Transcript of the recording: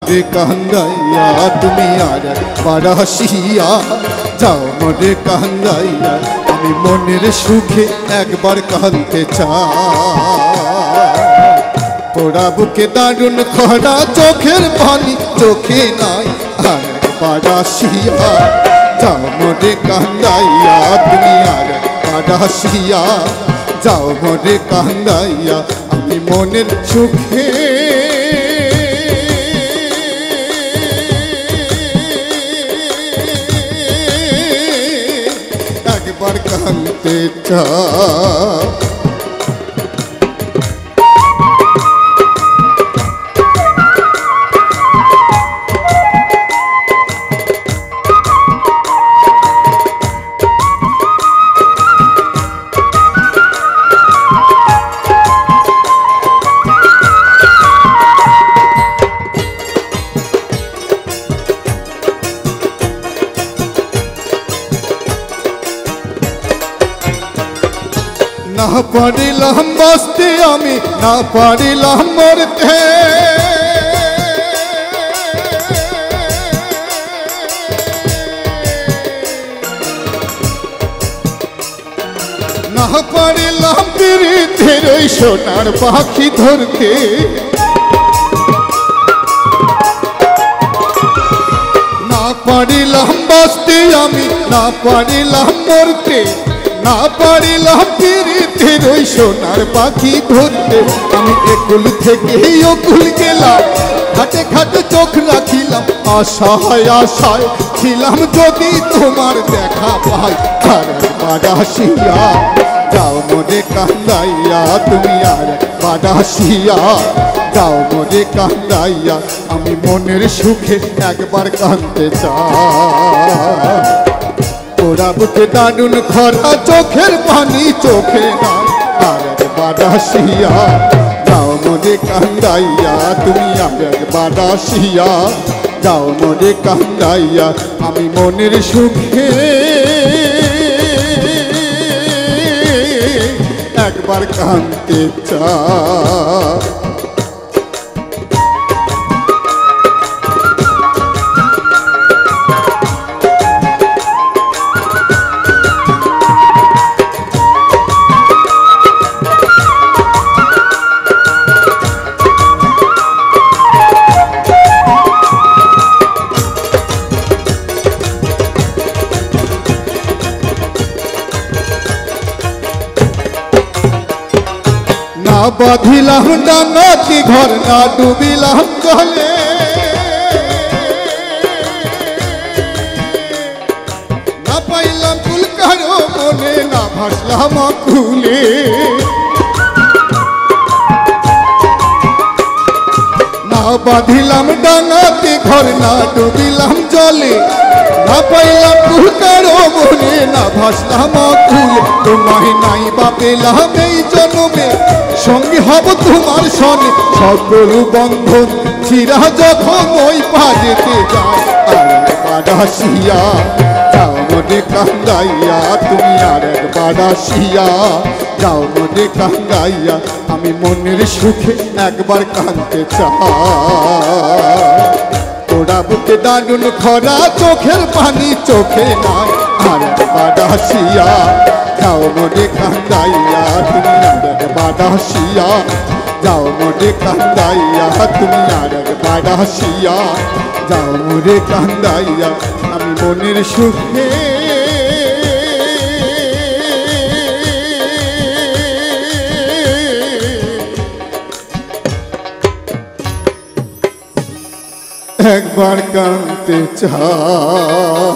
রে কান্দাইয়া তুমি আর একবার আসিয়া যাও মোরে কান্দাইয়া আমি মনের সুখে একবার কাঁদতে চাই পোড়া বুকে দারুণ খরা চোখের পানি চোখে নাই আর একবার আসিয়া যাও মোরে কান্দাইয়া তুমি আর একবার আসিয়া যাও মোরে কান্দাইয়া আমি মনের সুখে একবার কাঁদতে চাই না পারিলাম বাঁচতে আমি না পারিলাম মরতে না পারিলাম পীড়িতের ওই সোনার পাখি ধরতে না পারিলাম বাঁচতে আমি না পারিলাম মরতে না পারিলাম পীড়িতের ওই সোনার পাখি ধরতে আমি একুল থেকে অকুল গেলাম খাটে খাটে চোখ রাখিলাম আশায় আশায় ছিলাম যদি তোমার দেখা পাই আর একবার আসিয়া যাও মোরে কান্দাইয়া তুমি আর একবার আসিয়া যাও মোরে কান্দাইয়া আমি মনের সুখে একবার কাঁদতে চাই পোড়া বুকে দারুণ খরা চোখের পানি চোখে নাই আর একবার আসিয়া যাও মোরে কান্দাইয়া তুমি আর একবার আসিয়া যাও মোরে কান্দাইয়া আমি মনের সুখে একবার কাঁদতে চাই না বাঁধিলাম ডাঙাতি ঘর না ডুবিলাম জলে না পাইলাম কুল কারো মনে না ভাসলাম আকুলে না বাঁধিলাম ডাঙাতি ঘর না ডুবিলাম জলে না পাইলাম কুল কারো মনে না ভাসলাম আকুলে তোমায় নাই বা পেলাম এই জন্মে সঙ্গে হব তোমার সনে সকল বন্ধন চিরা যখন ওই পা যেতে যায় আর একবার আসিয়া যাও মোরে কান্দাইয়া তুমি আর একবার আসিয়া যাও মোরে কান্দাইয়া আমি মনের সুখে একবার কাঁদতে চাই পোড়া বুকে দারুণ খরা চোখের পানি চোখে নাই আর একবার আসিয়া যাও মোরে কান্দাইয়া তুমি আর একবার আসিয়া যাও মোরে কান্দাইয়া তুমি আর একবার আসিয়া যাও মোরে কান্দাইয়া আমি মনের সুখে একবার কাঁদতে চাই।